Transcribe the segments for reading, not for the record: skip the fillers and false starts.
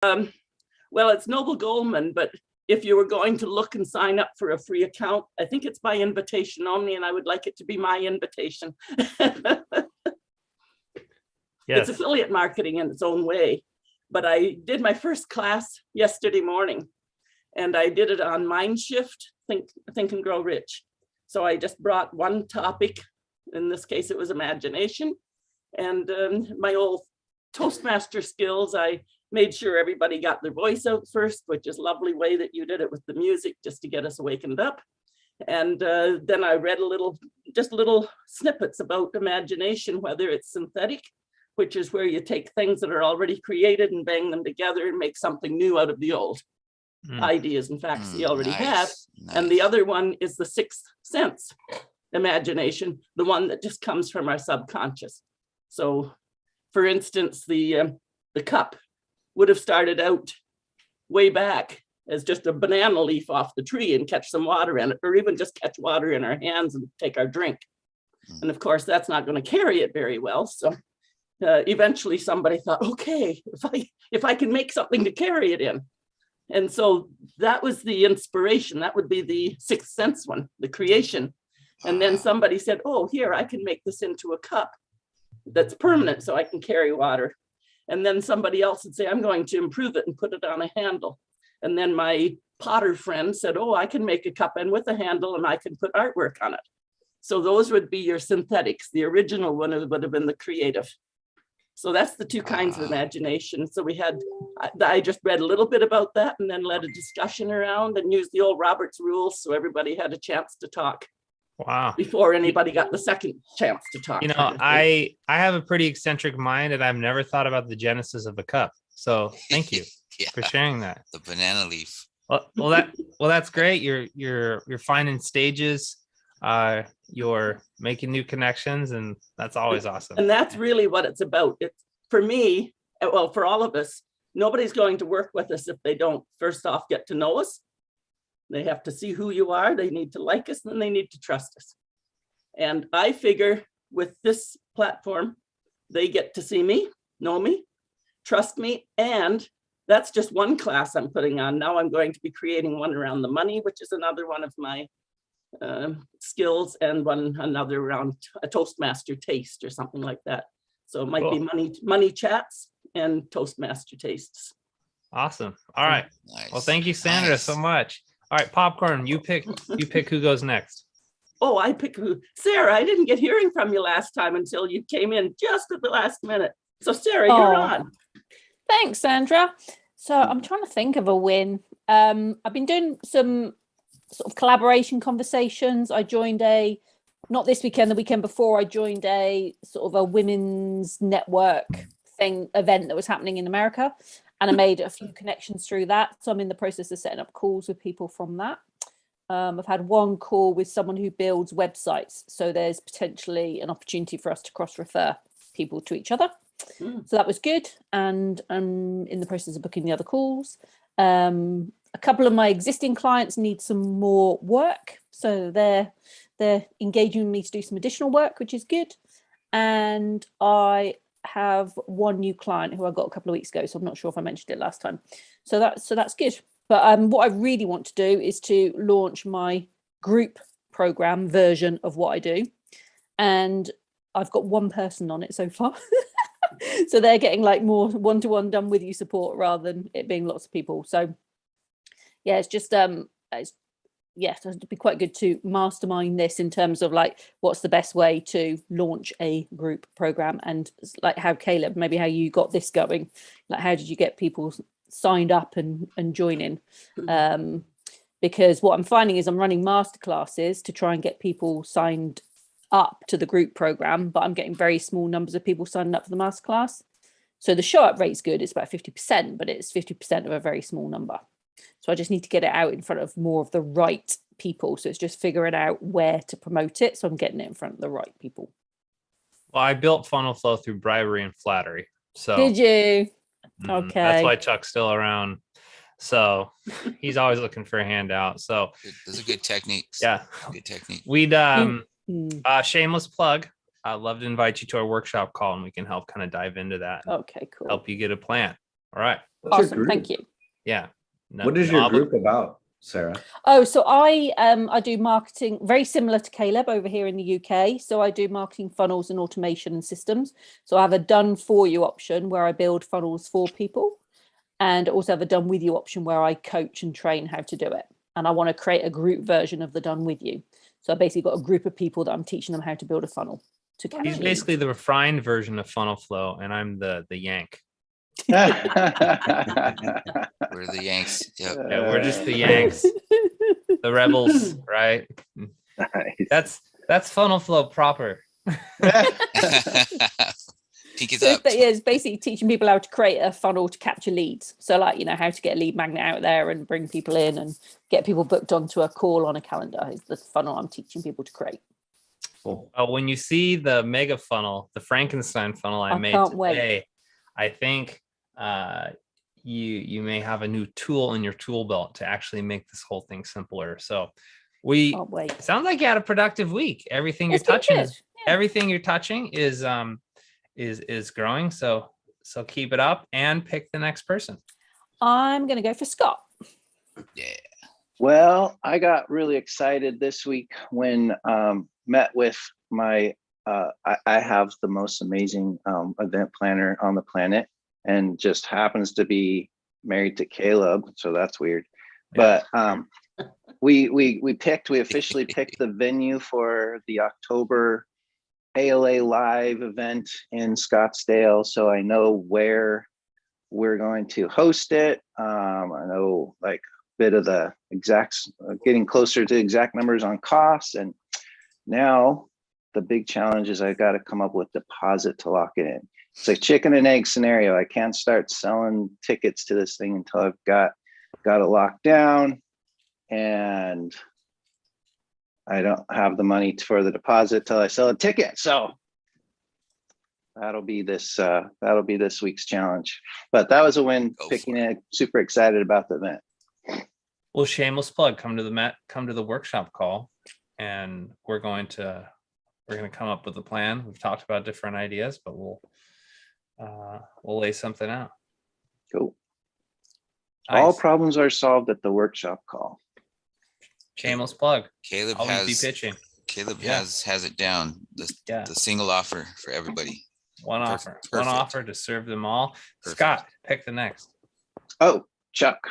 Well, it's Noble Goldman, but if you were going to look and sign up for a free account, I think it's by invitation only, and I would like it to be my invitation. Yes. It's affiliate marketing in its own way, but I did my first class yesterday morning, and I did it on Mind Shift, Think and Grow Rich. So I just brought one topic. In this case, it was imagination, and my old Toastmaster skills. I made sure everybody got their voice out first, which is a lovely way that you did it with the music, just to get us awakened up. And then I read just little snippets about imagination, whether it's synthetic, which is where you take things that are already created and bang them together and make something new out of the old ideas and facts you already have. And the other one is the sixth sense imagination, the one that just comes from our subconscious. So for instance, the cup would have started out way back as just a banana leaf off the tree and catch some water in it, or even just catch water in our hands and take our drink. And of course, that's not going to carry it very well. So eventually somebody thought, okay, if I can make something to carry it in. And so that was the inspiration. That would be the sixth sense one, the creation. And then somebody said, oh, here, I can make this into a cup that's permanent so I can carry water. And then somebody else would say, I'm going to improve it and put it on a handle. And then my potter friend said, oh, I can make a cup and with a handle and I can put artwork on it. So those would be your synthetics. The original one would have been the creative. So that's the two kinds of imagination. So I just read a little bit about that and then led a discussion around and used the old Robert's rules. So everybody had a chance to talk. Wow. Before anybody got the second chance to talk. You know, I have a pretty eccentric mind and I've never thought about the genesis of a cup. So thank you for sharing that. The banana leaf. Well, that's great. You're finding stages. You're making new connections, and that's always awesome. And that's really what it's about. It's for me, well, for all of us, nobody's going to work with us if they don't first off get to know us. They have to see who you are. They need to like us, and they need to trust us. And I figure with this platform, they get to see me, know me, trust me. And that's just one class I'm putting on. Now I'm going to be creating one around the money, which is another one of my skills, and another around a Toastmaster taste or something like that. So it might be money chats and Toastmaster tastes. Awesome. All right. Nice. Well, thank you, Sandra, so much. All right, Popcorn, you pick who goes next. Oh, I pick who? Sarah, I didn't get hearing from you last time until you came in just at the last minute. So Sarah, you're on. Thanks, Sandra. So I'm trying to think of a win. I've been doing some sort of collaboration conversations. I joined not this weekend, the weekend before, I joined a sort of a women's network event that was happening in America. And I made a few connections through that. So I'm in the process of setting up calls with people from that. I've had one call with someone who builds websites. So there's potentially an opportunity for us to cross-refer people to each other. So that was good. And I'm in the process of booking the other calls. A couple of my existing clients need some more work. So they're engaging me to do some additional work, which is good. And I have one new client who I got a couple of weeks ago, so I'm not sure if I mentioned it last time. So that's good. But what I really want to do is to launch my group program version of what I do, and I've got one person on it so far. So they're getting like more one-to-one done with you support rather than it being lots of people. So yeah, it's just it'd be quite good to mastermind this in terms of like what's the best way to launch a group program, and like how Caleb, maybe how you got this going, like how did you get people signed up and joining? Because what I'm finding is I'm running masterclasses to try and get people signed up to the group program, but I'm getting very small numbers of people signing up for the masterclass. So the show up rate's good, it's about 50%, but it's 50% of a very small number. So I just need to get it out in front of more of the right people. So it's just figuring out where to promote it. So I'm getting it in front of the right people. Well, I built FunnelFlow through bribery and flattery. So did you? Okay. That's why Chuck's still around. So he's always looking for a handout. So those are good techniques. Yeah. Good technique. We'd shameless plug. I'd love to invite you to our workshop call and we can help kind of dive into that. Okay, cool. Help you get a plan. All right. What's your Awesome. group? Thank you. Yeah. No, What is your group about, Sarah? Oh, so I do marketing very similar to Caleb over here in the UK. So I do marketing funnels and automation and systems. So I have a done for you option where I build funnels for people, and also have a done with you option where I coach and train how to do it. And I want to create a group version of the done with you. So I basically got a group of people that I'm teaching them how to build a funnel to catch He's leads. basically the refined version of FunnelFlow, and I'm the Yank. We're the Yanks. Yep. Yeah, we're just the Yanks, the rebels, right? Nice. That's FunnelFlow proper. Pinkies So up. it's basically teaching people how to create a funnel to capture leads. So like, how to get a lead magnet out there and bring people in and get people booked onto a call on a calendar is the funnel I'm teaching people to create. Cool. When you see the mega funnel, the Frankenstein funnel I made can't today, wait. I think you may have a new tool in your tool belt to actually make this whole thing simpler. So Can't wait. it sounds like you had a productive week. Everything It's you're been touching good. is everything you're touching is growing. So keep it up and pick the next person. I'm going to go for Scott. Yeah. Well, I got really excited this week when met with my, I have the most amazing event planner on the planet, and just happens to be married to Caleb. So that's weird. Yeah. But we officially picked the venue for the October ALA live event in Scottsdale. So I know where we're going to host it. I know like a bit of the exacts, getting closer to exact numbers on costs. And now the big challenge is I got to come up with deposit to lock it in. It's a chicken and egg scenario. I can't start selling tickets to this thing until I've got it locked down, and I don't have the money for the deposit till I sell a ticket. So that'll be this week's challenge. But that was a win. Go Picking for it. Super excited about the event. Well, shameless plug. Come to the workshop call, and we're going to come up with a plan. We've talked about different ideas, but we'll lay something out. Cool. Nice. All problems are solved at the workshop call. Shameless plug. Caleb Always be has pitching. Caleb has it down. Yeah. The single offer for everybody. One Perfect. offer. One offer to serve them all. Perfect. Scott, pick the next. Oh, Chuck.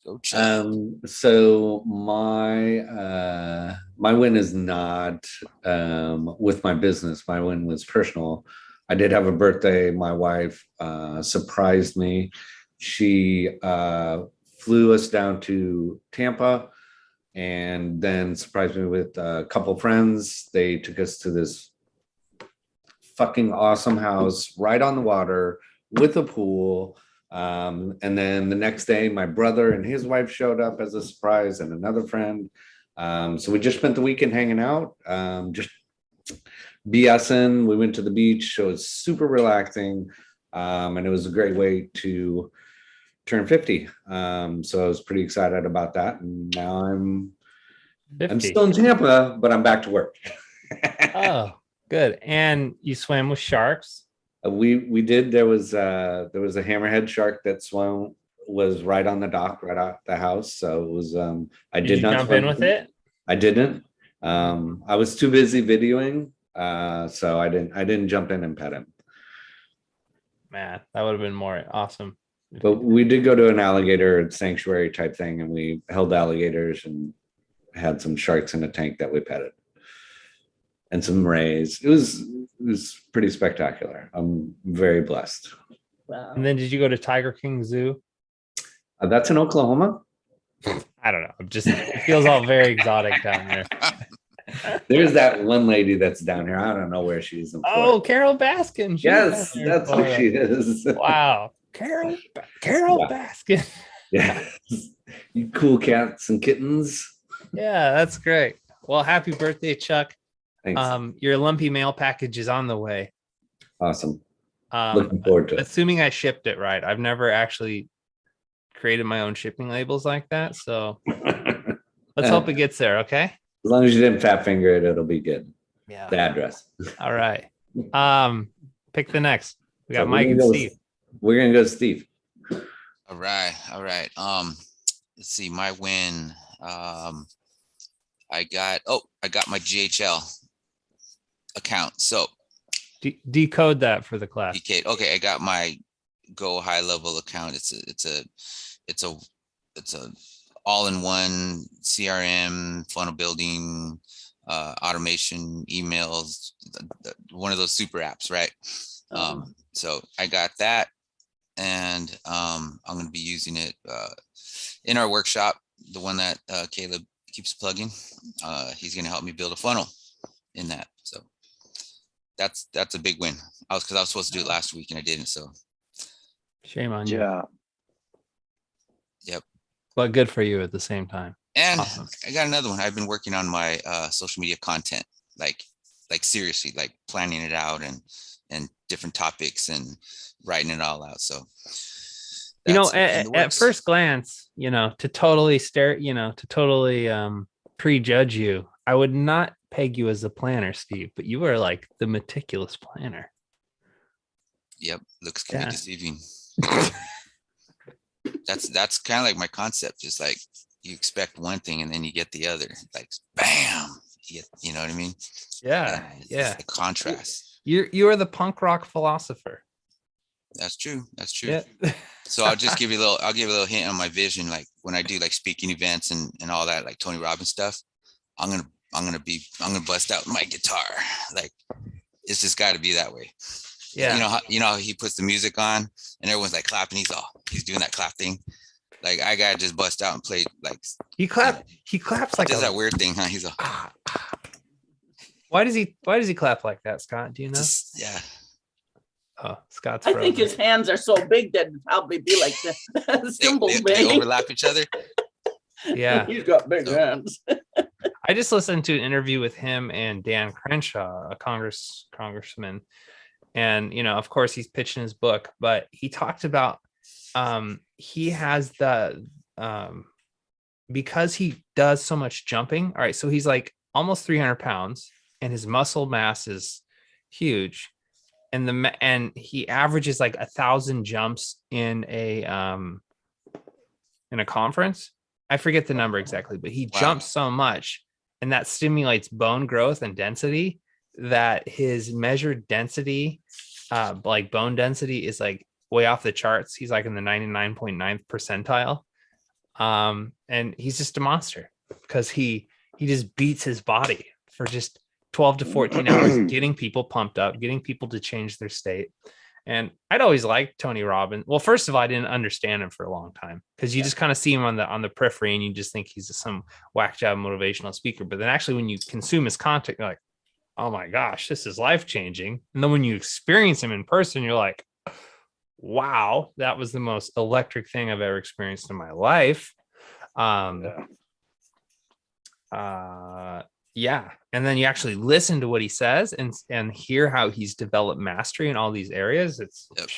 Go Chuck. So my win is not with my business. My win was personal. I did have a birthday. My wife surprised me. She flew us down to Tampa and then surprised me with a couple friends. They took us to this fucking awesome house right on the water with a pool. And then the next day, my brother and his wife showed up as a surprise, and another friend. So we just spent the weekend hanging out, just BSing. We went to the beach, so it was super relaxing. And it was a great way to turn 50. So I was pretty excited about that. And now I'm 50. still in Tampa, but I'm back to work. Oh, good. And you swam with sharks. We did. There was a hammerhead shark that was right on the dock, right out the house. So it was I did you not jump swim in with it? I didn't. I was too busy videoing, so I didn't jump in and pet him. Man, that would have been more awesome. But we did go to an alligator sanctuary type thing, and we held alligators and had some sharks in a tank that we petted, and some rays. It was pretty spectacular. I'm very blessed. Wow. And then did you go to Tiger King Zoo? That's in Oklahoma. I don't know. It feels all very exotic down there. There's that one lady that's down here. I don't know where she is in Florida. Oh, Carol Baskin. She's Yes, down there in that's who Florida. she is. Wow. Carol Yeah. Baskin. Yeah. You cool cats and kittens. Yeah, that's great. Well, happy birthday, Chuck. Thanks. Your lumpy mail package is on the way. Awesome. Looking forward to it. Assuming I shipped it right. I've never actually created my own shipping labels like that. So let's hope it gets there. Okay. As long as you didn't fat finger it, it'll be good. Yeah. The address. All right. Pick the next. We got So Mike we and go Steve. We're gonna go to Steve. All right. All right. Let's see, my win. I got my GHL account. So Decode that for the class. DK, okay, I got my Go High Level account. It's a all-in-one CRM, funnel building, automation, emails, one of those super apps, right? So I got that, and I'm going to be using it in our workshop, the one that Caleb keeps plugging. He's going to help me build a funnel in that. So that's a big win. Because I was supposed to do it last week and I didn't. So Shame on you. Yeah. Yep. But good for you at the same time. And Awesome. I got another one. I've been working on my social media content, like seriously, like planning it out and different topics and writing it all out. So You know, that's in the at works. first glance, you know, to totally prejudge you, I would not peg you as a planner, Steve, but you are like the meticulous planner. Yep, looks can Yeah. be deceiving. That's kind of like my concept. Just like you expect one thing and then you get the other. Like bam, you know what I mean? Yeah, It's yeah. the contrast. You are the punk rock philosopher. That's true. That's true. Yeah. So I'll give you a little hint on my vision. Like when I do like speaking events and all that, like Tony Robbins stuff, I'm gonna bust out my guitar. Like it's just got to be that way. Yeah. You know how he puts the music on and everyone's like clapping. He's doing that clap thing. Like I gotta just bust out and play. Like He claps like does that weird thing, huh? He's a Why does he clap like that, Scott? Do you know? just, yeah. Oh, Scott's I think frozen. his hands are so big that it'd probably be like the cymbals They banging. overlap each other. Yeah. He's got big So- hands. I just listened to an interview with him and Dan Crenshaw, a congressman. And, you know, of course, he's pitching his book, but he talked about he has because he does so much jumping. All right. So he's like almost 300 pounds and his muscle mass is huge. And he averages like 1,000 jumps in a conference. I forget the number exactly, but he Wow. jumps so much, and that stimulates bone growth and density that his measured density, like bone density, is like way off the charts. He's like in the 99.9th percentile. And he's just a monster because he just beats his body for just 12 to 14 hours, getting people pumped up, getting people to change their state. And I'd always liked Tony Robbins. Well, first of all, I didn't understand him for a long time because you just kind of see him on the periphery and you just think he's some whack job motivational speaker. But then actually when you consume his content, you're like, oh my gosh, this is life changing. And then when you experience him in person, you're like, wow, that was the most electric thing I've ever experienced in my life. Yeah. And then you actually listen to what he says and hear how he's developed mastery in all these areas. It's, Yep.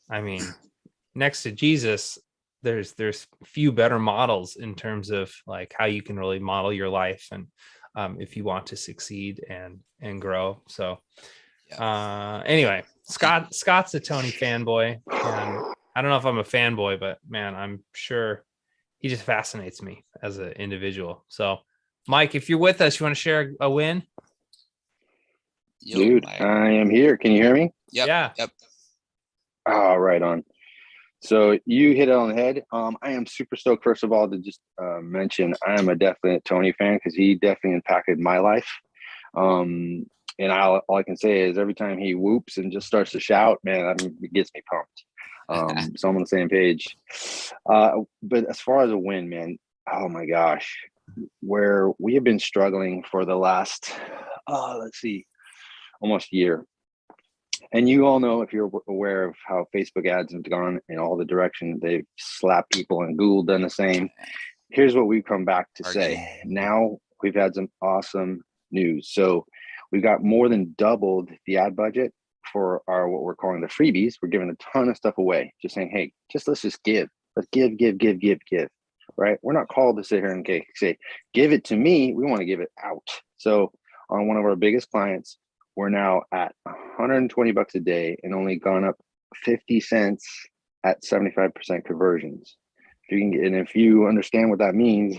I mean, next to Jesus, there's few better models in terms of like how you can really model your life and if you want to succeed and grow. So anyway, Scott's a Tony fanboy, and I don't know if I'm a fanboy, but man, I'm sure he just fascinates me as an individual. So Mike, if you're with us, you want to share a win? Yo, Dude, I am here. Can you hear me? Yep. Yeah. Yep. Oh, right on. So you hit it on the head. I am super stoked, first of all, to just mention I am a definite Tony fan because he definitely impacted my life. And all I can say is every time he whoops and just starts to shout, man, it gets me pumped. So I'm on the same page. But as far as a win, man, oh my gosh, where we have been struggling for the last, almost a year. And you all know, if you're aware of how Facebook ads have gone in all the directions, they've slapped people, and Google done the same. Here's what we've come back to say. Now we've had some awesome news. So we've got more than doubled the ad budget for our, what we're calling the freebies. We're giving a ton of stuff away, just saying, hey, let's just give. Let's give. Right? We're not called to sit here and say, give it to me. We want to give it out. So on one of our biggest clients, we're now at $120 a day and only gone up 50 cents at 75% conversions. If you can get, and if you understand what that means,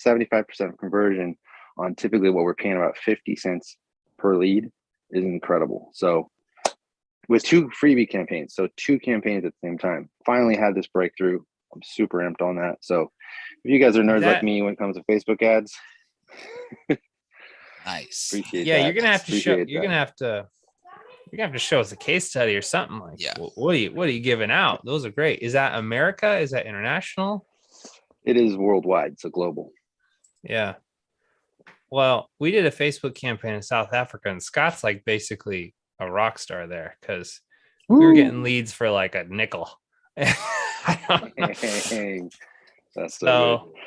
75% conversion on typically what we're paying about 50 cents per lead is incredible. So with 2 freebie campaigns, so 2 campaigns at the same time, finally had this breakthrough. I'm super amped on that. So if you guys are nerds like me when it comes to Facebook ads, Nice. appreciate Yeah, that. you're gonna have to show. Appreciate You're that. gonna have to show us a case study or something like. Yeah. What are you giving out? Those are great. Is that America? Is that international? It is worldwide, so global. Yeah. Well, we did a Facebook campaign in South Africa, and Scott's like basically a rock star there because we were getting leads for like a nickel. I don't know. That's So, good.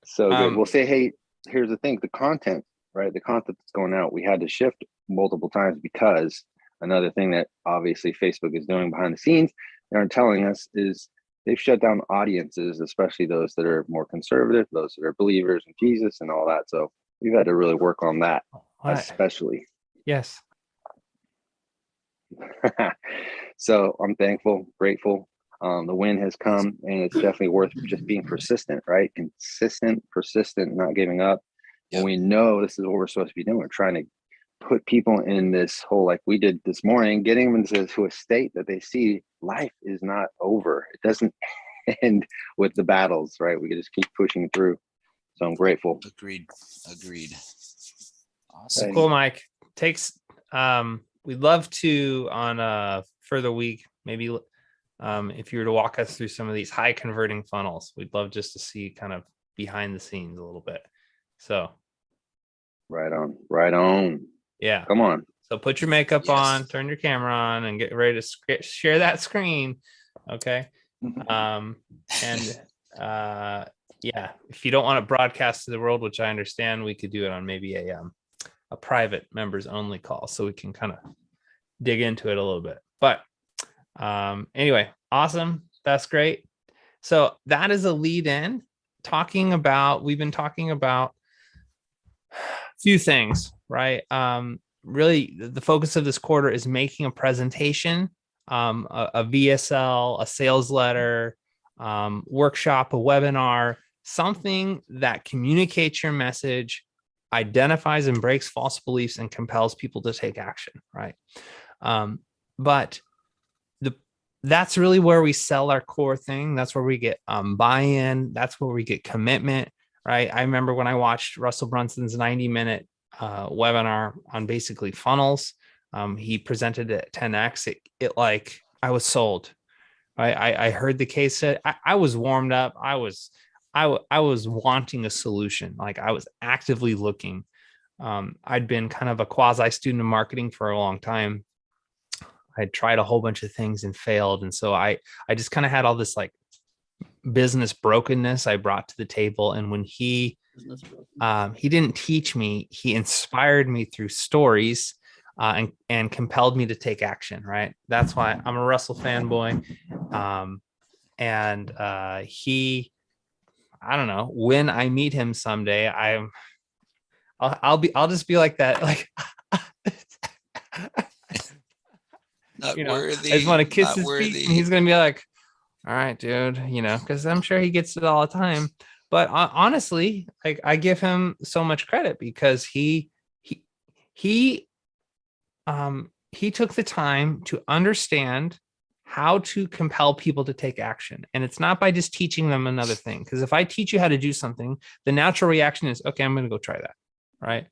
So good. We'll say, hey, here's the thing, the content, right? The content that's going out, we had to shift multiple times because another thing that obviously Facebook is doing behind the scenes, they aren't telling us, is they've shut down audiences, especially those that are more conservative, those that are believers in Jesus and all that. So we've had to really work on that, especially. Yes. So I'm thankful, grateful. The win has come, and it's definitely worth just being persistent, right? Consistent, persistent, not giving up. Yep. And we know this is what we're supposed to be doing. We're trying to put people in this whole, like we did this morning, getting them into a state that they see life is not over. It doesn't end with the battles, right? We can just keep pushing through. So I'm grateful. Agreed. Awesome. Cool, Mike. We'd love to on a further week, maybe if you were to walk us through some of these high converting funnels, we'd love just to see kind of behind the scenes a little bit. So right on. Yeah. Come on. So put your makeup on, turn your camera on, and get ready to share that screen. Okay. Yeah, if you don't want to broadcast to the world, which I understand, we could do it on maybe a private members only call, so we can kind of dig into it a little bit. But anyway, awesome. That's great. So that is a lead in we've been talking about a few things, right? Really the focus of this quarter is making a presentation, a VSL, a sales letter, workshop, a webinar, something that communicates your message, identifies and breaks false beliefs, and compels people to take action, right? But that's really where we sell our core thing. That's where we get buy-in. That's where we get commitment, right? I remember when I watched Russell Brunson's 90-minute webinar on basically funnels. He presented it at 10x. It like I was sold. I heard the case said I was warmed up. I was wanting a solution. Like I was actively looking. I'd been kind of a quasi student of marketing for a long time. I'd tried a whole bunch of things and failed. And so I just kind of had all this like business brokenness I brought to the table. And when he didn't teach me, he inspired me through stories and compelled me to take action. Right. That's why I'm a Russell fanboy. I don't know, when I meet him someday, I'll just be like that. Like, Not you know, worthy. I just want to kiss his worthy. feet, and he's gonna be like, "All right, dude," because I'm sure he gets it all the time. But honestly, like I give him so much credit because he took the time to understand how to compel people to take action. And it's not by just teaching them another thing. Because if I teach you how to do something, the natural reaction is, okay, I'm going to go try that. Right.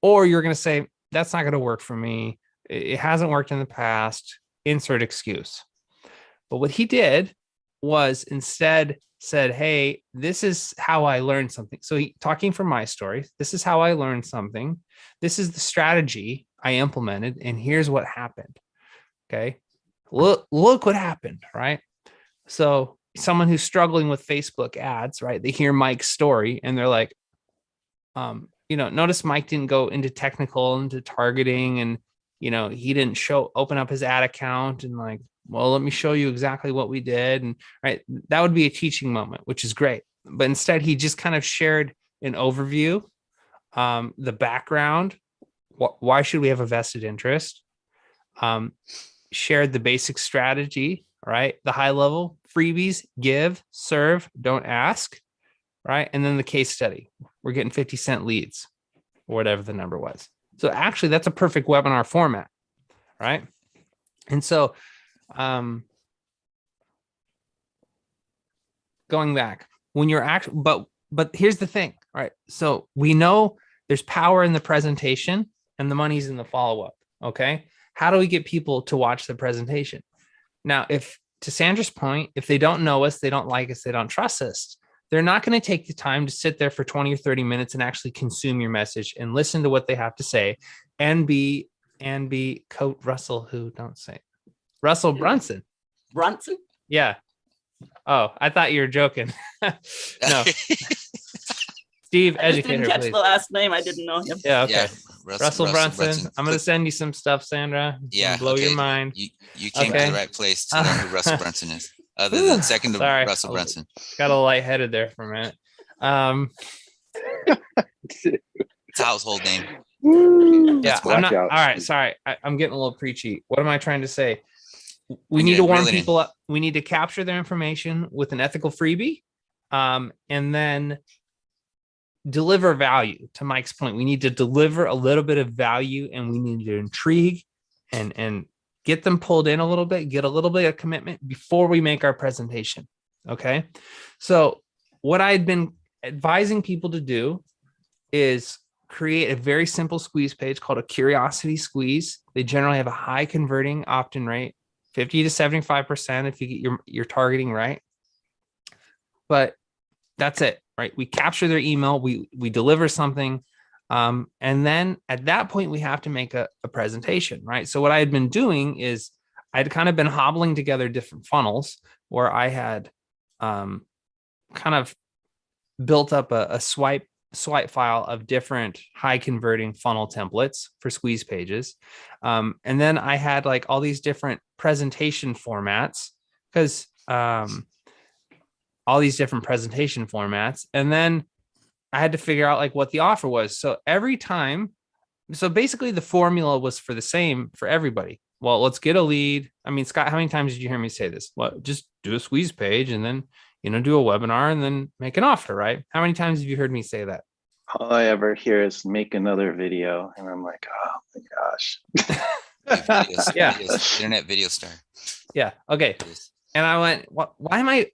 Or you're going to say, that's not going to work for me. It hasn't worked in the past. Insert excuse. But what he did was instead said, hey, this is how I learned something. So talking from my story, this is how I learned something. This is the strategy I implemented. And here's what happened. Okay. Look what happened, right? So someone who's struggling with Facebook ads, right? They hear Mike's story and they're like, notice Mike didn't go into targeting and, he didn't open up his ad account and like, well, let me show you exactly what we did. And right, that would be a teaching moment, which is great. But instead he just kind of shared an overview, the background, why should we have a vested interest? shared the basic strategy, right? The high level freebies, give, serve, don't ask, right? And then the case study, we're getting 50-cent leads or whatever the number was. So actually that's a perfect webinar format, right? And so going back, when you're actually, but here's the thing, right? So we know there's power in the presentation and the money's in the follow-up. Okay. How do we get people to watch the presentation? Now, if to Sandra's point, if they don't know us, they don't like us, they don't trust us, they're not going to take the time to sit there for 20 or 30 minutes and actually consume your message and listen to what they have to say and be Russell Brunson. Brunson? Yeah. Oh, I thought you were joking. No. Steve, I just educate didn't her, catch please. the last name. I didn't know him. Yeah, okay. Yeah, Russell Brunson. I'm going to send you some stuff, Sandra. It's gonna blow your mind. You came Okay. to the right place to learn who Russell Brunson is. Other than second to Sorry. Russell Brunson. Got a lightheaded there for a minute. It's a household name. Woo. Yeah, Watch I'm not. out. All right, sorry. I'm getting a little preachy. What am I trying to say? We We need need to to warm reel it in. people up. We need to capture their information with an ethical freebie, and then deliver value. To Mike's point, we need to deliver a little bit of value, and we need to intrigue and get them pulled in a little bit, get a little bit of commitment before we make our presentation. Okay. So what I had been advising people to do is create a very simple squeeze page called a curiosity squeeze. They generally have a high converting opt-in rate, 50 to 75% if you get your targeting right. But that's it, right? We capture their email, we deliver something. And then at that point, we have to make a presentation, right? So what I had been doing is I'd kind of been hobbling together different funnels where I had kind of built up a swipe file of different high converting funnel templates for squeeze pages. And then I had like all these different presentation formats because all these different presentation formats. And then I had to figure out like what the offer was. So every time, so basically the formula was for the same for everybody. Well, let's get a lead. I mean, Scott, how many times did you hear me say this? Well, just do a squeeze page and then, do a webinar and then make an offer, right? How many times have you heard me say that? All I ever hear is make another video. And I'm like, oh my gosh. Yeah. Internet video star. Yeah. Okay. And I went, why am I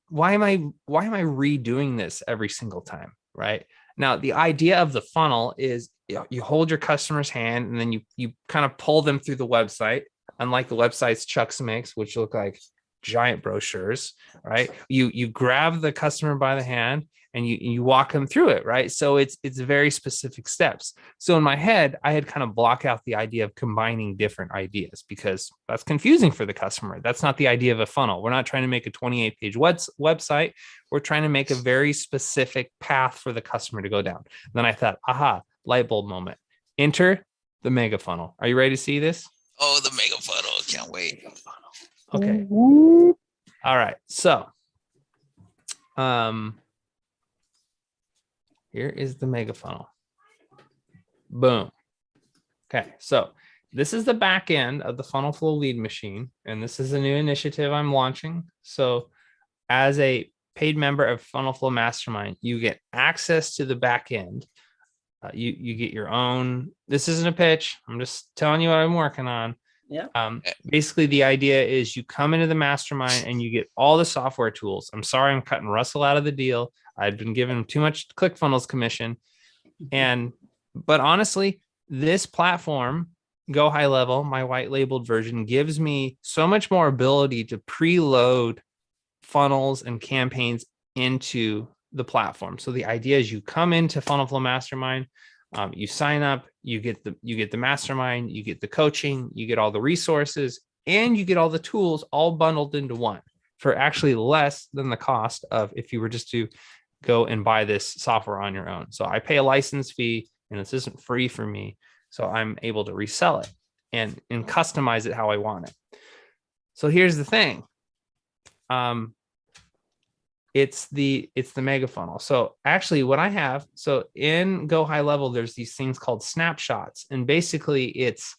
redoing this every single time? Right. Now, the idea of the funnel is you hold your customer's hand and then you kind of pull them through the website, unlike the websites Chuck's makes, which look like giant brochures, right? You grab the customer by the hand and you walk them through it, right? So it's very specific steps. So in my head, I had kind of blocked out the idea of combining different ideas because that's confusing for the customer. That's not the idea of a funnel. We're not trying to make a 28-page website. We're trying to make a very specific path for the customer to go down. Then I thought, aha, light bulb moment. Enter the mega funnel. Are you ready to see this? Oh, the mega funnel. Can't wait. Okay. All right. So, here is the mega funnel. Boom. Okay. So this is the back end of the FunnelFlow lead machine. And this is a new initiative I'm launching. So as a paid member of FunnelFlow Mastermind, you get access to the back end. You get your own, this isn't a pitch. I'm just telling you what I'm working on. Yeah. Basically, the idea is you come into the mastermind and you get all the software tools. I'm sorry, I'm cutting Russell out of the deal. I'd been given too much ClickFunnels commission. But honestly, this platform, Go High Level, my white labeled version, gives me so much more ability to preload funnels and campaigns into the platform. So the idea is you come into FunnelFlow Mastermind, you sign up, you get the mastermind, you get the coaching, you get all the resources, and you get all the tools all bundled into one for actually less than the cost of if you were just to go and buy this software on your own. So I pay a license fee and this isn't free for me. So I'm able to resell it and customize it how I want it. So here's the thing. It's the mega funnel. So actually what I have, so in Go High Level, there's these things called snapshots. And basically it's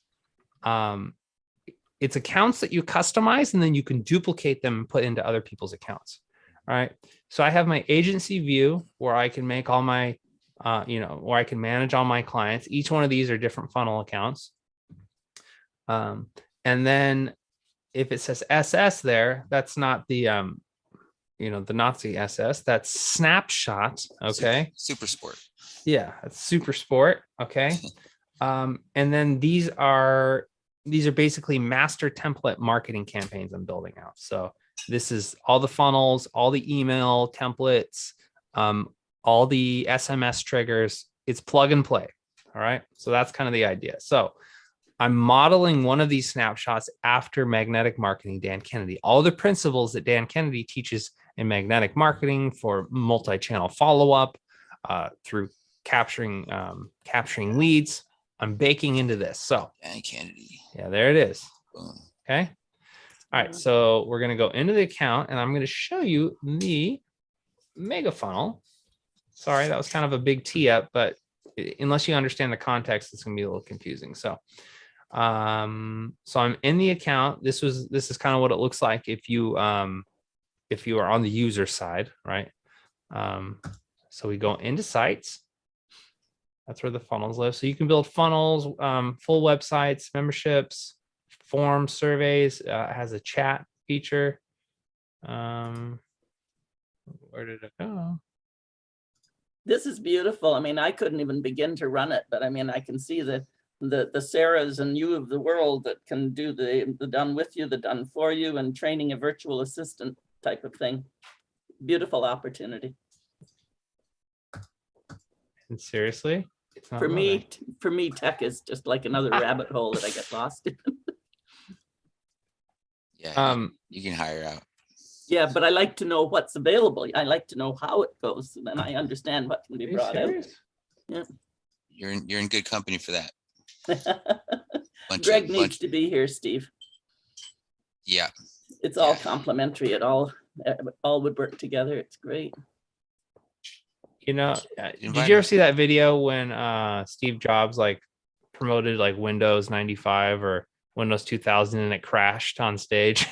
it's accounts that you customize, and then you can duplicate them and put into other people's accounts. All right. So I have my agency view where I can make all my, where I can manage all my clients. Each one of these are different funnel accounts. And then if it says SS there, that's not the, the Nazi SS, that's snapshot. Okay. Super sport. Yeah. That's super sport. Okay. And then these are basically master template marketing campaigns I'm building out. So this is all the funnels, all the email templates, all the SMS triggers. It's plug and play. All right. So that's kind of the idea. So I'm modeling one of these snapshots after magnetic marketing, Dan Kennedy. All the principles that Dan Kennedy teaches in magnetic marketing for multi-channel follow-up through capturing leads, I'm baking into this. So Dan Kennedy. Yeah, there it is. Boom. Okay. All right. So we're going to go into the account and I'm going to show you the mega funnel. Sorry, that was kind of a big tee up, but unless you understand the context, it's going to be a little confusing. So, so I'm in the account. This is kind of what it looks like if you are on the user side, right? So we go into sites. That's where the funnels live. So you can build funnels, full websites, memberships, forms, surveys. It has a chat feature. Where did it go? This is beautiful. I mean, I couldn't even begin to run it, but I mean, I can see the Sarahs and you of the world that can do the done with you, the done for you, and training a virtual assistant type of thing. Beautiful opportunity. And seriously, it's not For loading. me, tech is just like another rabbit hole that I get lost in. Yeah, you can hire out. Yeah, but I like to know what's available. I like to know how it goes, and then I understand what can be Are you brought out. serious? Yeah. You're in good company for that. Greg needs to be here, Steve. Yeah. It's all complementary. It all would work together. It's great. Did you ever see that video when Steve Jobs like promoted like Windows 95 or Windows 2000 and it crashed on stage?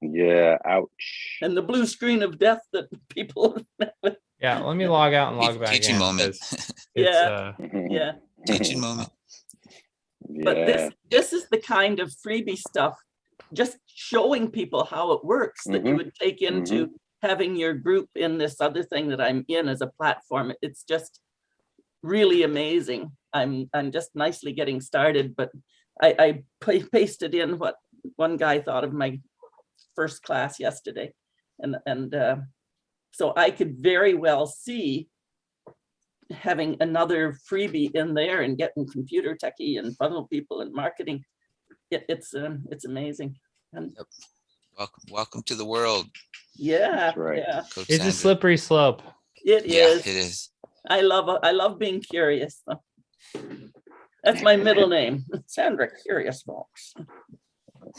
Yeah, ouch. And the blue screen of death that people met with. Yeah, let me log out and log back Teaching in. moment. Yeah. Teaching moment. But this is the kind of freebie stuff, just showing people how it works that you would take into having your group in this other thing that I'm in as a platform. It's just really amazing. I'm just nicely getting started, but I pasted in what one guy thought of my first class yesterday. And so I could very well see having another freebie in there and getting computer techie and funnel people and marketing. It's amazing. And Welcome to the world. Yeah, That's right. Yeah. Coach It's Sandra. a slippery slope. It is. It is. I love being curious. That's my middle name, Sandra Curious Fox.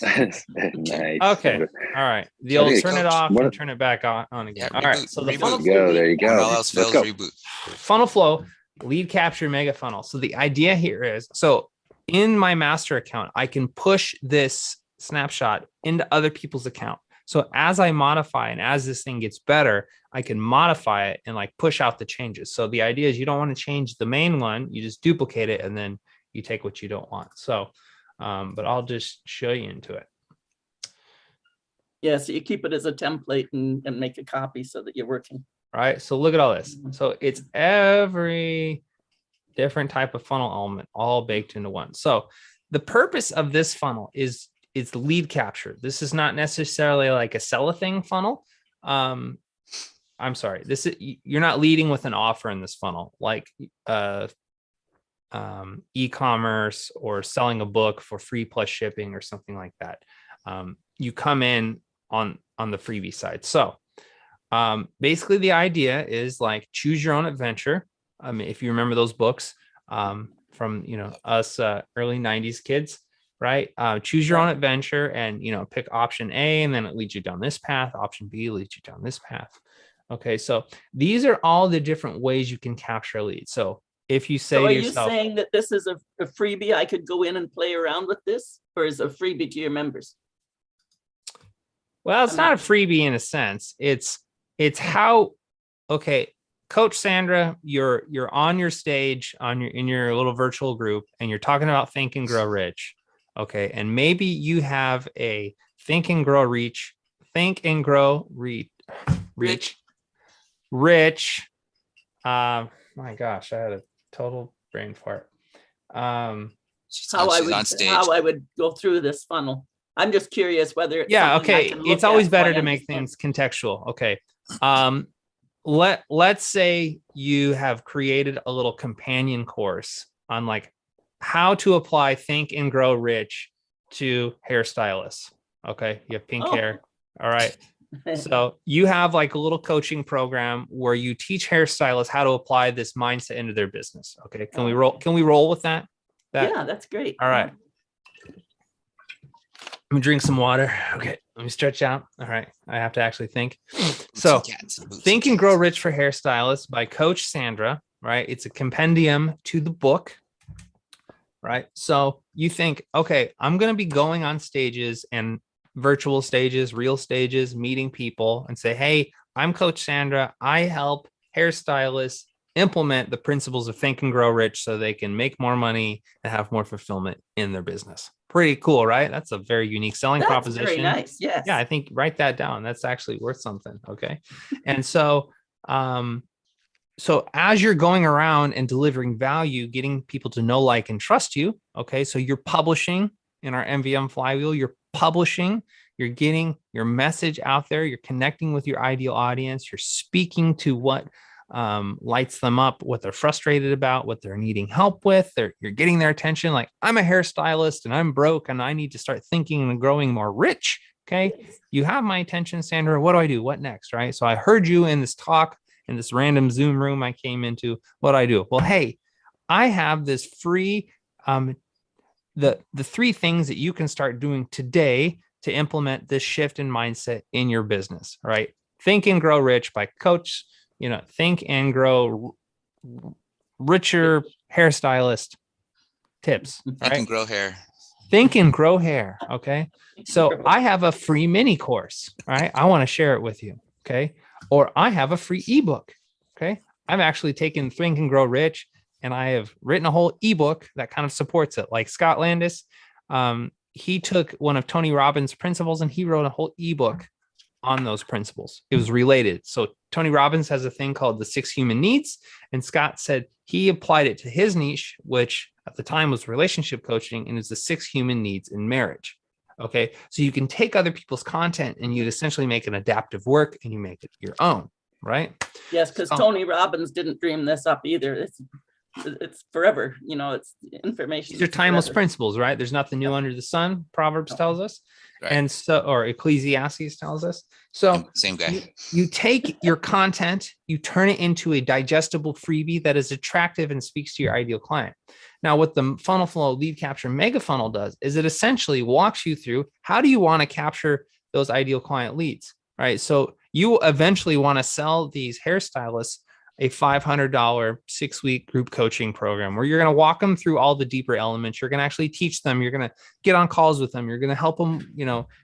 Nice. Okay. All right. The old turn it off and turn it back on again. Yeah, All right. So the reboot. funnel There you go. When all else Let's fails, go. reboot. funnel flow lead capture mega funnel. So the idea here is, so in my master account, I can push this snapshot into other people's account. So as I modify and as this thing gets better, I can modify it and like push out the changes. So the idea is you don't want to change the main one, you just duplicate it and then you take what you don't want. So, but I'll just show you into it. Yeah, so you keep it as a template and make a copy so that you're working. Right. So look at all this. So it's every different type of funnel element all baked into one. So the purpose of this funnel is lead capture. This is not necessarily like a sell a thing funnel. I'm sorry. This is, you're not leading with an offer in this funnel, like e-commerce or selling a book for free plus shipping or something like that. You come in on the freebie side. So basically the idea is like choose your own adventure. I mean, if you remember those books from, us early 90s kids, right? Choose your own adventure and, pick option A and then it leads you down this path. Option B leads you down this path. Okay. So these are all the different ways you can capture a lead. So if you say So are to you yourself, saying that this is a freebie? I could go in and play around with this, or is it a freebie to your members? well, it's I'm not a not- freebie in a sense. It's how, okay, Coach Sandra, you're on your stage in your little virtual group, and you're talking about Think and Grow Rich. Okay. And maybe you have a Think and Grow Rich. My gosh, I had a total brain fart. She's How she's on stage. I would go through this funnel. I'm just curious whether it's Yeah, something I okay. can look It's always at so I better to make understand. things contextual. Okay. Let's say you have created a little companion course on like how to apply Think and Grow Rich to hairstylists. Okay. You have pink Oh. hair. All right. So you have like a little coaching program where you teach hairstylists how to apply this mindset into their business. Okay. Can we roll with that? Yeah, that's great. All right. Let me drink some water. Okay. Let me stretch out. All right. I have to actually think. So Think and Grow Rich for Hairstylists by Coach Sandra, right? It's a compendium to the book, right? So you think, okay, I'm going to be going on stages and virtual stages, real stages, meeting people and say, hey, I'm Coach Sandra. I help hairstylists implement the principles of Think and Grow Rich so they can make more money and have more fulfillment in their business. Pretty cool, right? That's a very unique selling That's proposition. very nice. Yes. Yeah, I think write that down. That's actually worth something. Okay. And so, so as you're going around and delivering value, getting people to know, like, and trust you. Okay. So you're publishing in our MVM flywheel, you're publishing, you're getting your message out there, you're connecting with your ideal audience, you're speaking to what lights them up, what they're frustrated about, what they're needing help with. You're getting their attention. Like, I'm a hairstylist and I'm broke and I need to start thinking and growing more rich. Okay. You have my attention, Sandra. What do I do? What next? Right. So I heard you in this talk in this random Zoom room I came into. What do I do? Well, hey, I have this free, the 3 things that you can start doing today to implement this shift in mindset in your business. Right. Think and Grow Rich by Coach, Think and Grow Richer Hairstylist tips. Think Right? and grow hair. Think and Grow Hair. Okay. So I have a free mini course, right? I want to share it with you. Okay. Or I have a free ebook. Okay. I've actually taken Think and Grow Rich and I have written a whole ebook that kind of supports it. Like Scott Landis, he took one of Tony Robbins' principles and he wrote a whole ebook on those principles. It was related. So Tony Robbins has a thing called the 6 human needs. And Scott said he applied it to his niche, which at the time was relationship coaching, and it's the 6 human needs in marriage. Okay. So you can take other people's content and you'd essentially make an adaptive work and you make it your own. Right. Yes. Because Tony Robbins didn't dream this up either. It's forever. It's information. These are timeless principles, right? There's nothing new under the sun, Proverbs tells us. Right. And so, or Ecclesiastes tells us. So same guy. You take your content, you turn it into a digestible freebie that is attractive and speaks to your ideal client. Now, what the FunnelFlow lead capture mega funnel does is it essentially walks you through how do you want to capture those ideal client leads, right? So you eventually want to sell these hairstylists a $500 6-week group coaching program where you're going to walk them through all the deeper elements. You're going to actually teach them. You're going to get on calls with them. You're going to help them,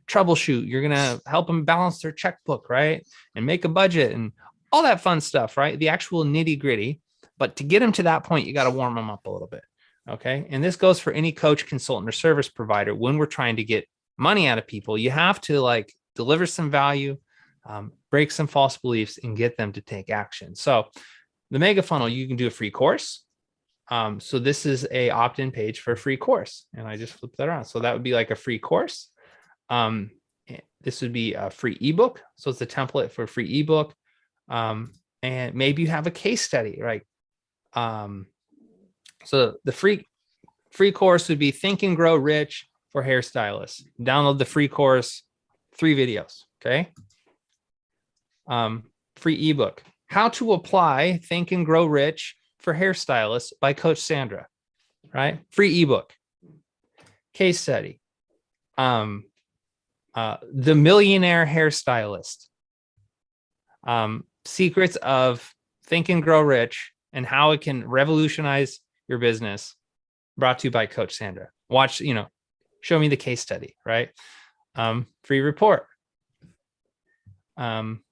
troubleshoot. You're going to help them balance their checkbook, right? And make a budget and all that fun stuff, right? The actual nitty gritty. But to get them to that point, you got to warm them up a little bit. Okay. And this goes for any coach, consultant, or service provider. When we're trying to get money out of people, you have to deliver some value, break some false beliefs, and get them to take action. So the mega funnel, you can do a free course. So this is a opt-in page for a free course. And I just flipped that around. So that would be like a free course. This would be a free ebook. So it's a template for a free ebook. And maybe you have a case study, right? So the free course would be Think and Grow Rich for hairstylists. Download the free course, 3 videos. Okay. Free ebook, How to Apply Think and Grow Rich for Hairstylists by Coach Sandra, right? Free ebook, case study, The Millionaire Hairstylist, Secrets of Think and Grow Rich and how it can revolutionize your business, brought to you by Coach Sandra. Watch, show me the case study, right? Free report. Think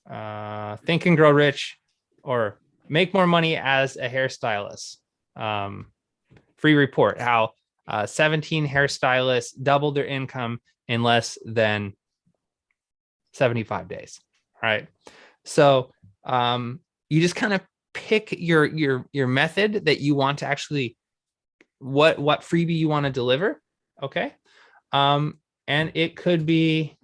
and Grow Rich, or make more money as a hairstylist. Free report, how 17 hairstylists doubled their income in less than 75 days. Right. So you just kind of pick your method that you want to actually, what freebie you want to deliver. Okay. And it could be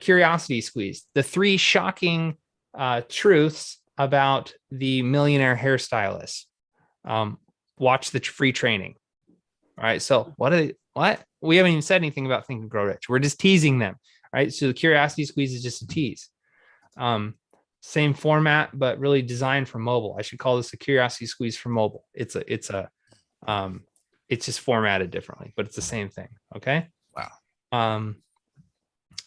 curiosity squeeze, the 3 shocking truths about the millionaire hairstylist. Watch the free training. All right. So what we haven't even said anything about Think and Grow Rich. We're just teasing them. Right. So the curiosity squeeze is just a tease. Same format, but really designed for mobile. I should call this a curiosity squeeze for mobile. It's just formatted differently, but it's the same thing. Okay. Wow.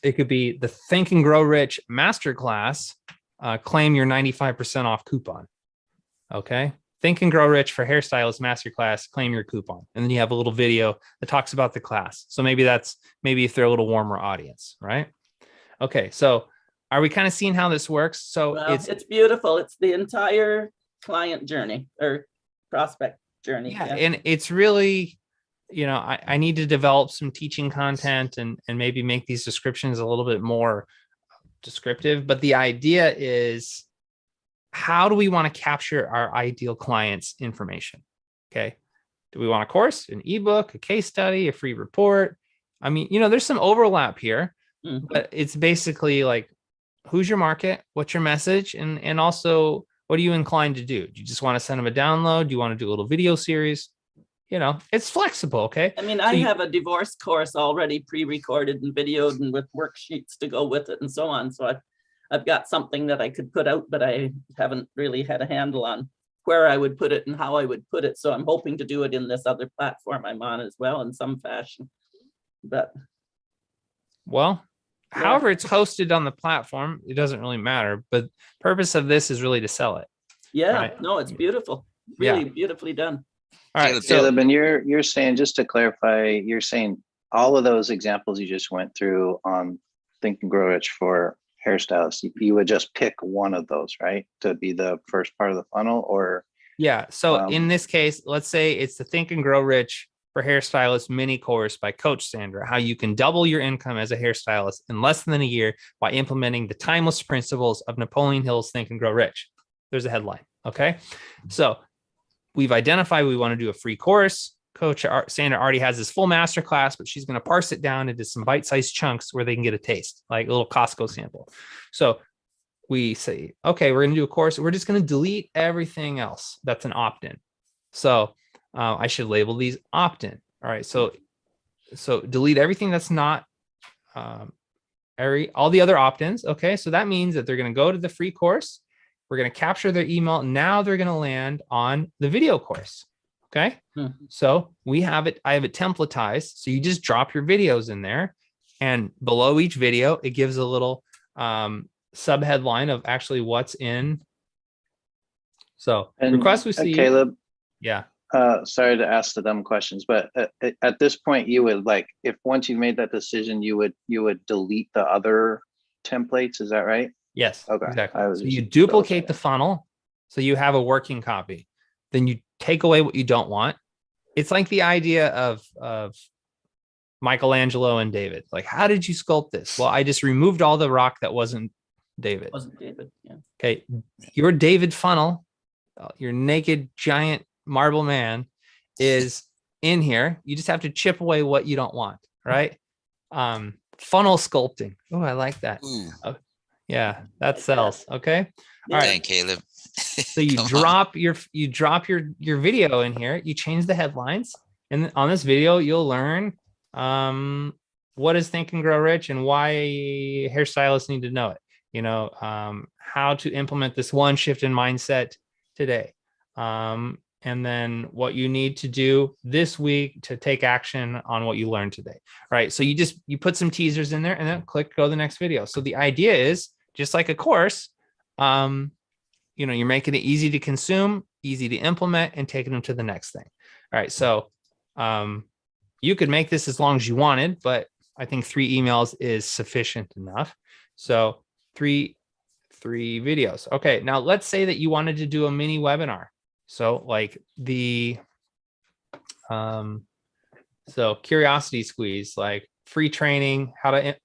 It could be the Think and Grow Rich Masterclass. Claim your 95% off coupon. Okay. Think and Grow Rich for Hairstylist Masterclass. Claim your coupon. And then you have a little video that talks about the class. So maybe if they're a little warmer audience, right? Okay. So are we kind of seeing how this works? So Well, it's beautiful. It's the entire client journey or prospect journey. Yeah. And it's really, I need to develop some teaching content and maybe make these descriptions a little bit more descriptive. But the idea is, how do we want to capture our ideal client's information? Okay. Do we want a course, an ebook, a case study, a free report? I mean, there's some overlap here, but it's basically like, who's your market? What's your message? And also, what are you inclined to do? Do you just want to send them a download? Do you want to do a little video series? It's flexible. Okay. I mean, I have a divorce course already pre-recorded and videoed and with worksheets to go with it and so on. So I've got something that I could put out, but I haven't really had a handle on where I would put it and how I would put it. So I'm hoping to do it in this other platform I'm on as well in some fashion. But however it's hosted on the platform, it doesn't really matter. But purpose of this is really to sell it. Yeah, right? No, it's beautiful. Really beautifully done. All right. Caleb, and you're saying, just to clarify, you're saying all of those examples you just went through on Think and Grow Rich for hairstylists, you would just pick one of those, right, to be the first part of the funnel? Or yeah. So in this case, let's say it's the Think and Grow Rich for Hairstylist mini course by Coach Sandra, how you can double your income as a hairstylist in less than a year by implementing the timeless principles of Napoleon Hill's Think and Grow Rich. There's a headline. Okay. So we've identified we want to do a free course. Coach Sandra already has this full masterclass, but she's going to parse it down into some bite-sized chunks where they can get a taste, like a little Costco sample. So we say, okay, we're going to do a course. We're just going to delete everything else that's an opt-in. So I should label these opt-in. All right. So delete everything that's not all the other opt-ins. Okay. So that means that they're going to go to the free course. We're going to capture their email. Now they're going to land on the video course. Okay. So I have it templatized. So you just drop your videos in there, and below each video, it gives a little sub headline of actually what's in. So request we see. Caleb. Yeah. Sorry to ask the dumb questions, but at this point, you would if once you made that decision, you would delete the other templates. Is that right? Yes. Okay. Exactly. So you duplicate the funnel, so you have a working copy. Then you take away what you don't want. It's like the idea of Michelangelo and David. Like, how did you sculpt this? Well, I just removed all the rock that wasn't David. Yeah. Okay. Your David funnel, your naked giant marble man, is in here. You just have to chip away what you don't want. Right. Funnel sculpting. Oh, I like that. Yeah, that sells. Okay. All right. Dang, Caleb. So you drop your video in here, you change the headlines, and on this video you'll learn what is Think and Grow Rich and why hairstylists need to know it. How to implement this one shift in mindset today, and then what you need to do this week to take action on what you learned today. Right. So you put some teasers in there and then click go to the next video. So the idea is, just like a course, you're making it easy to consume, easy to implement, and taking them to the next thing. All right. So you could make this as long as you wanted, but I think 3 emails is sufficient enough. So three videos. Okay. Now let's say that you wanted to do a mini webinar. So like so curiosity squeeze, like free training, how to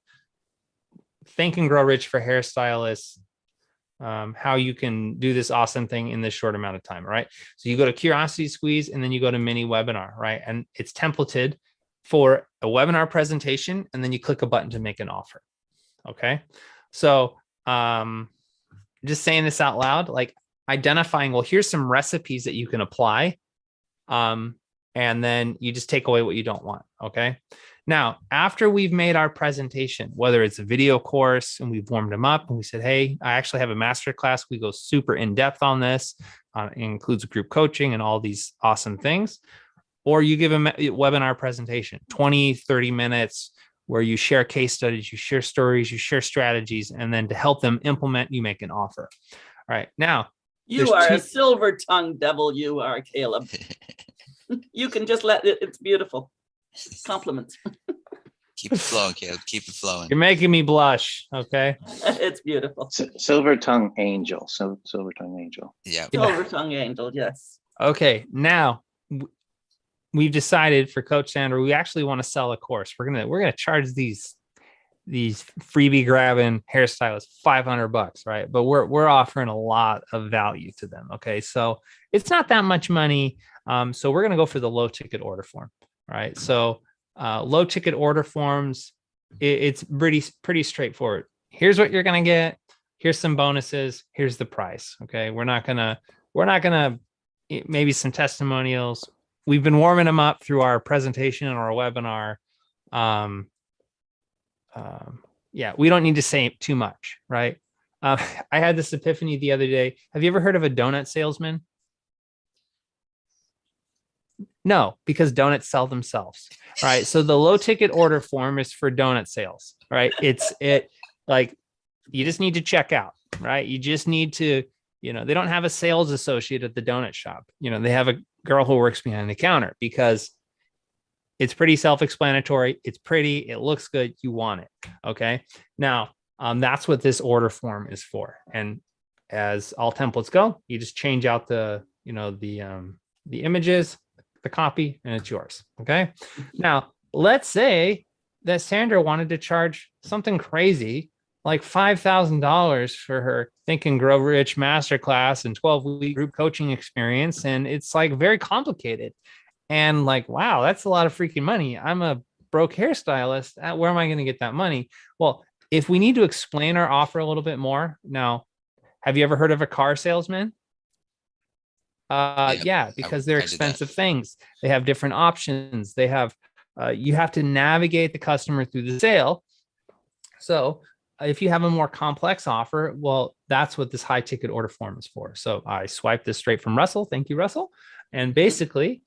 think and grow rich for hairstylists, how you can do this awesome thing in this short amount of time, right? So you go to curiosity squeeze and then you go to mini webinar, right? And it's templated for a webinar presentation, and then you click a button to make an offer. Okay. So just saying this out loud, like identifying, well, here's some recipes that you can apply. And then you just take away what you don't want. Okay. Now, after we've made our presentation, whether it's a video course and we've warmed them up and we said, hey, I actually have a master class. We go super in depth on this. It includes group coaching and all these awesome things. Or you give a webinar presentation, 20, 30 minutes, where you share case studies, you share stories, you share strategies, and then to help them implement, you make an offer. All right. Now, you are a silver-tongued devil. You are, Caleb. You can just let it. It's beautiful. Compliments. Keep it flowing, Caleb. Keep it flowing. You're making me blush. Okay. It's beautiful. Silver tongue angel. Silver tongue angel. Yeah. Silver tongue angel. Yes. Okay. Now we've decided for Coach Sandra, we actually want to sell a course. We're gonna charge these freebie grabbing hairstylists $500, right? But we're offering a lot of value to them. Okay. So it's not that much money. So we're going to go for the low ticket order form, right? So low ticket order forms, it's pretty straightforward. Here's what you're going to get. Here's some bonuses. Here's the price. Okay. We're not gonna maybe some testimonials. We've been warming them up through our presentation and our webinar. Yeah, we don't need to say too much, right? I had this epiphany the other day. Have you ever heard of a donut salesman? No, because donuts sell themselves, right? So the low ticket order form is for donut sales, right? Like you just need to check out, right? You just need to, they don't have a sales associate at the donut shop. They have a girl who works behind the counter because it's pretty self-explanatory. It's pretty, it looks good. You want it. Okay. Now, that's what this order form is for. And as all templates go, you just change out the images, the copy, and it's yours. Okay. Now, let's say that Sandra wanted to charge something crazy, like $5,000 for her Think and Grow Rich masterclass and 12-week group coaching experience. And it's like very complicated. And like, wow, that's a lot of freaking money. I'm a broke hairstylist. Where am I going to get that money? Well, if we need to explain our offer a little bit more. Now, have you ever heard of a car salesman? Yeah, because they're expensive things. They have different options. They have, you have to navigate the customer through the sale. So if you have a more complex offer, well, that's what this high ticket order form is for. So I swiped this straight from Russell. Thank you, Russell. And basically,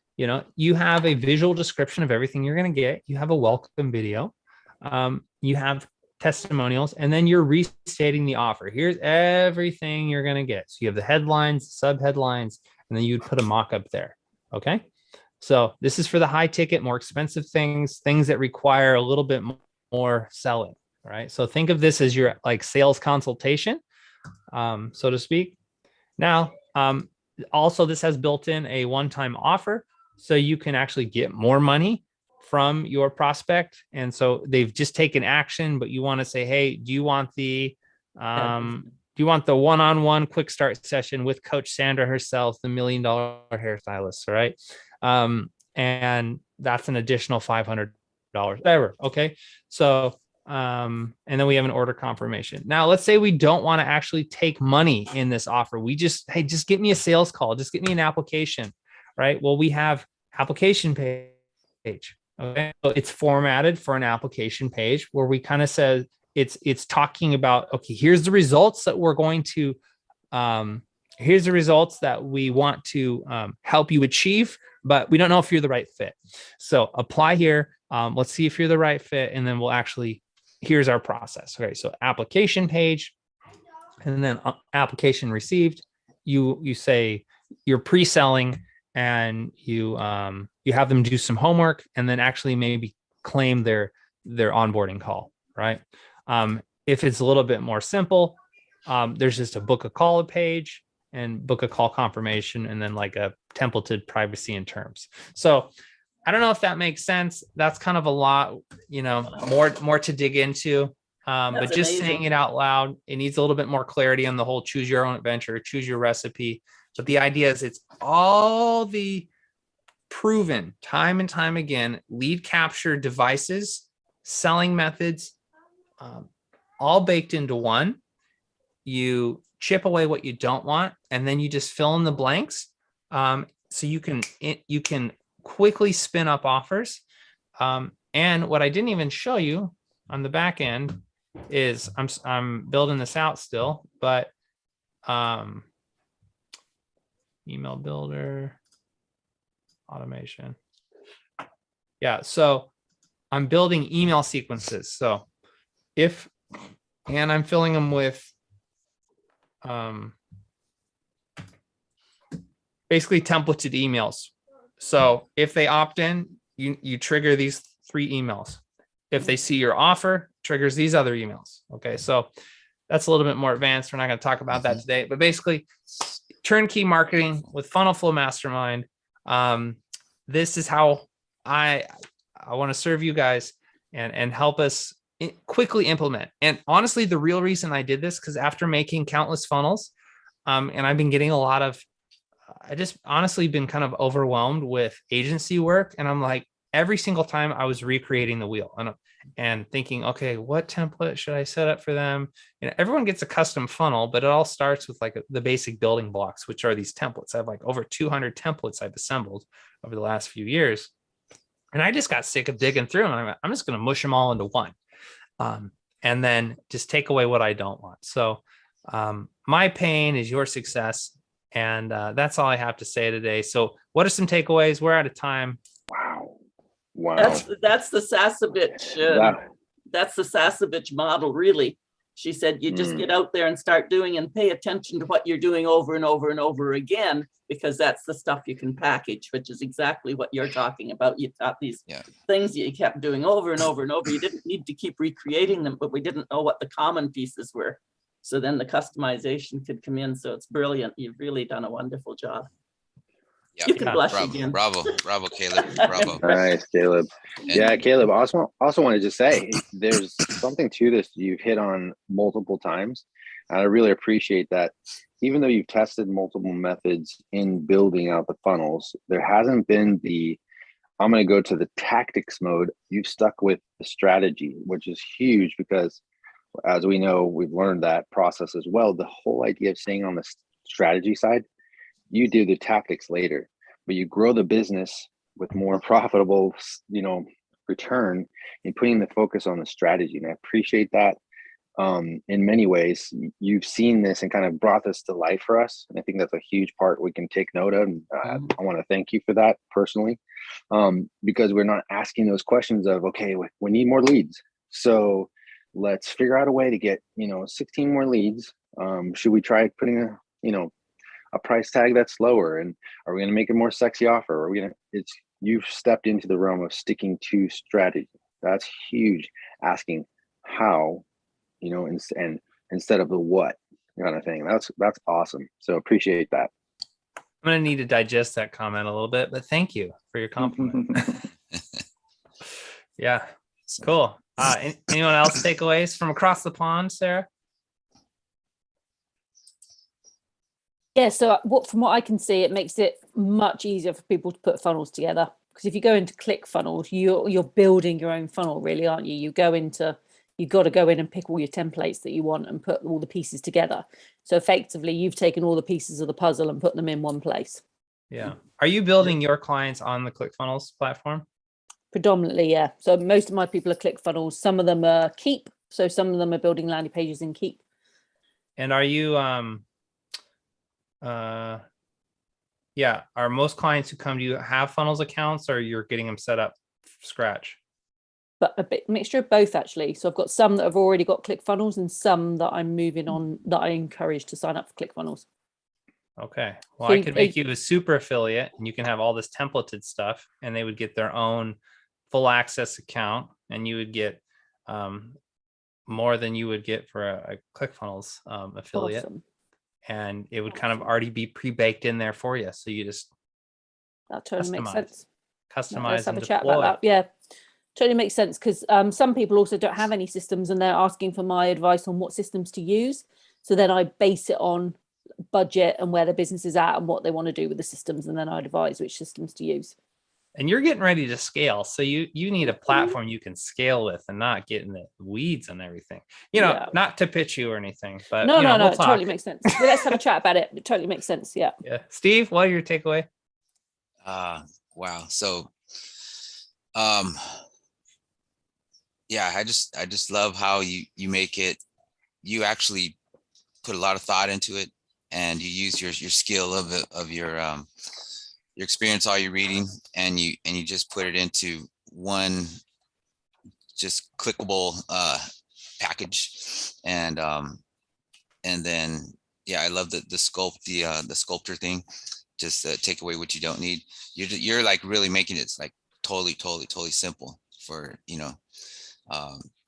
you have a visual description of everything you're going to get. You have a welcome video. You have testimonials, and then you're restating the offer. Here's everything you're going to get. So you have the headlines, sub headlines, and then you'd put a mock-up there. Okay. So this is for the high ticket, more expensive things that require a little bit more selling. Right. So think of this as your like sales consultation, so to speak. Now, also this has built in a one-time offer. So you can actually get more money from your prospect. And so they've just taken action, but you want to say, hey, do you want the one-on-one quick start session with Coach Sandra herself, the $1 million hairstylist, right? And that's an additional $500, whatever. Okay. So, and then we have an order confirmation. Now, let's say we don't want to actually take money in this offer. We just get me a sales call. Just get me an application, right? Well, we have application page. Okay. So it's formatted for an application page where we kind of said it's talking about, okay, here's the results that we're going to, here's the results that we want to help you achieve, but we don't know if you're the right fit. So apply here. Let's see if you're the right fit. And then we'll actually, here's our process. Okay. So application page, And then application received, you say you're pre-selling, and you have them do some homework, and then actually maybe claim their onboarding call, right? If it's a little bit more simple, there's just a book a call page and book a call confirmation, and then like a templated privacy and terms. So I don't know if that makes sense. That's kind of a lot, more to dig into. But just amazing. saying it out loud, it needs a little bit more clarity on the whole choose your own adventure, choose your recipe. But the idea is it's all the proven time and time again lead capture devices, selling methods, all baked into one. You chip away what you don't want, and then you just fill in the blanks. So you can quickly spin up offers. And what I didn't even show you on the back end is I'm building this out still, but email builder, automation. Yeah, so I'm building email sequences. So and I'm filling them with basically templated emails. So if they opt in, you trigger these 3 emails. If they see your offer, triggers these other emails. Okay, so that's a little bit more advanced. We're not going to talk about that today, but basically turnkey marketing with FunnelFlow Mastermind. This is how I want to serve you guys and help us quickly implement. And honestly, the real reason I did this, because after making countless funnels, and I've been getting a lot of, I just honestly been kind of overwhelmed with agency work. And I'm like, every single time I was recreating the wheel and thinking, okay, what template should I set up for them? Everyone gets a custom funnel, but it all starts with like the basic building blocks, which are these templates. I have like over 200 templates I've assembled over the last few years. And I just got sick of digging through, and I'm just going to mush them all into one. And then just take away what I don't want. So my pain is your success. And that's all I have to say today. So what are some takeaways? We're out of time. Wow. That's the Sasevich. That's the Sasevich model, really. She said, you just get out there and start doing and pay attention to what you're doing over and over and over again, because that's the stuff you can package, which is exactly what you're talking about. You taught these things you kept doing over and over and over. You didn't need to keep recreating them, but we didn't know what the common pieces were. So then the customization could come in. So it's brilliant. You've really done a wonderful job. Yeah, You can blush bravo, again. bravo, Caleb, bravo. Nice, Caleb. Yeah, Caleb, also wanted to say there's something to this you've hit on multiple times. And I really appreciate that. Even though you've tested multiple methods in building out the funnels, there hasn't been I'm going to go to the tactics mode. You've stuck with the strategy, which is huge, because as we know, we've learned that process as well. The whole idea of staying on the strategy side, you do the tactics later, but you grow the business with more profitable, return in putting the focus on the strategy. And I appreciate that. In many ways, you've seen this and kind of brought this to life for us. And I think that's a huge part we can take note of. And I want to thank you for that personally, because we're not asking those questions of, okay, we need more leads. So let's figure out a way to get, 16 more leads. Should we try putting a price tag that's lower? And are we going to make a more sexy offer? Are we going to, you've stepped into the realm of sticking to strategy. That's huge. Asking how, and instead of the what kind of thing. That's awesome. So appreciate that. I'm going to need to digest that comment a little bit, but thank you for your compliment. Yeah, cool. Anyone else takeaways from across the pond, Sarah? Yeah, so from what I can see, it makes it much easier for people to put funnels together. Because if you go into ClickFunnels, you're building your own funnel, really, aren't you? You've got to go in and pick all your templates that you want and put all the pieces together. So effectively, you've taken all the pieces of the puzzle and put them in one place. Yeah. Are you building your clients on the ClickFunnels platform? Predominantly, yeah. So most of my people are ClickFunnels. Some of them are Keep. So some of them are building landing pages in Keep. And are you, are most clients who come to you have funnels accounts, or you're getting them set up from scratch? but a bit mixture of both actually. So I've got some that have already got ClickFunnels and some that I'm moving on that I encourage to sign up for ClickFunnels. Okay. Well, So I could make you a super affiliate and you can have all this templated stuff and they would get their own full access account and you would get more than you would get for a ClickFunnels affiliate. Awesome. And it would kind of already be pre-baked in there for you. So you just That totally makes customize. sense. Customize Let's have and a chat deploy. about that. Yeah, totally makes sense because some people also don't have any systems and they're asking for my advice on what systems to use. So then I base it on budget and where the business is at and what they want to do with the systems, and then I advise which systems to use. And you're getting ready to scale. So you need a platform you can scale with and not get in the weeds and everything. You know, Yeah. not to pitch you or anything, but No, you know, no, we'll it talk. totally makes sense. Well, let's have a chat about it. It totally makes sense. Yeah. Yeah. Steve, what are your takeaway? Wow. So, yeah, I just love how you make it. You actually put a lot of thought into it, and you use your skill of your experience, all your reading, and you just put it into one just clickable package, and then yeah, I love the sculptor thing. Just take away what you don't need. You're like really making it like totally simple for, you know,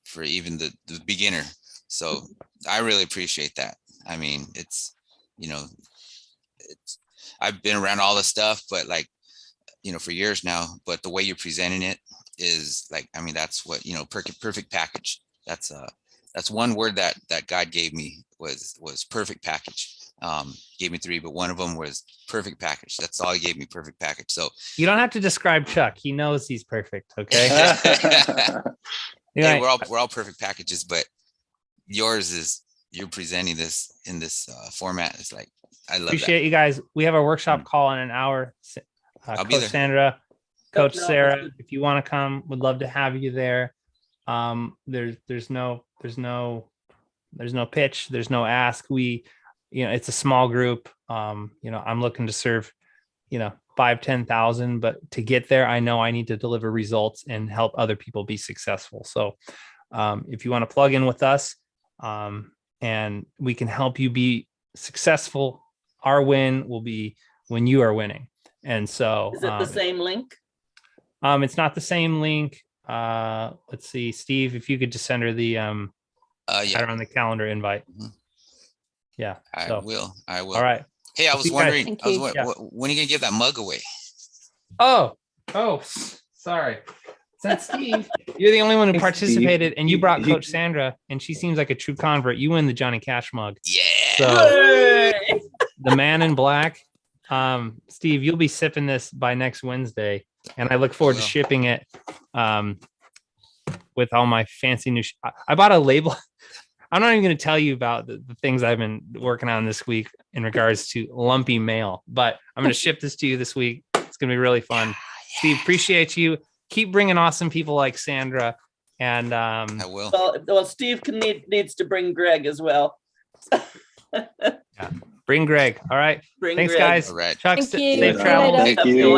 for even the beginner. So I really appreciate that. I mean, it's, you know, I've been around all this stuff, but like, you know, for years now, but the way you're presenting it is like, I mean, that's what, you know, perfect package. That's one word that God gave me was perfect package. Gave me 3, but one of them was perfect package. That's all he gave me, perfect package. So You don't have to describe Chuck. He knows he's perfect. Okay. hey, we're all perfect packages, but yours is, you're presenting this in this format. It's like, I love Appreciate you guys. We have our workshop call in an hour. I'll be Coach there. Sandra, Coach No, no, Sarah, it's- if you want to come, would love to have you there. There's no pitch. There's no ask. You know, it's a small group. You know, I'm looking to serve, you know, 5,000-10,000, but to get there, I know I need to deliver results and help other people be successful. So if you want to plug in with us, and we can help you be successful, our win will be when you are winning. And so Is it the same link? it's not the same link. Let's see, Steve, if you could just send her the Yeah, header on the calendar invite. Mhm. Yeah. I So will. all right. Hey, I I'll was see you guys. wondering, Thank I was you. wondering, when are you gonna give that mug away? Oh, sorry. Since Steve, you're the only one who Thanks, participated, Steve. and you brought He- Coach Sandra, and she seems like a true convert. You win the Johnny Cash mug. Yeah. So Hey! the man in black, Steve, you'll be sipping this by next Wednesday, and I look forward to will. shipping it with all my fancy new. I bought a label. I'm not even going to tell you about the things I've been working on this week in regards to lumpy mail, but I'm going to ship this to you this week. It's going to be really fun. Steve, appreciate you. Keep bringing awesome people like Sandra. And I will. Well, Steve needs to bring Greg as well. bring Greg. All right. Bring Thanks, Greg. guys. All right. Chuck, Thank you. safe See you travels. later. Thank Have a good you. one.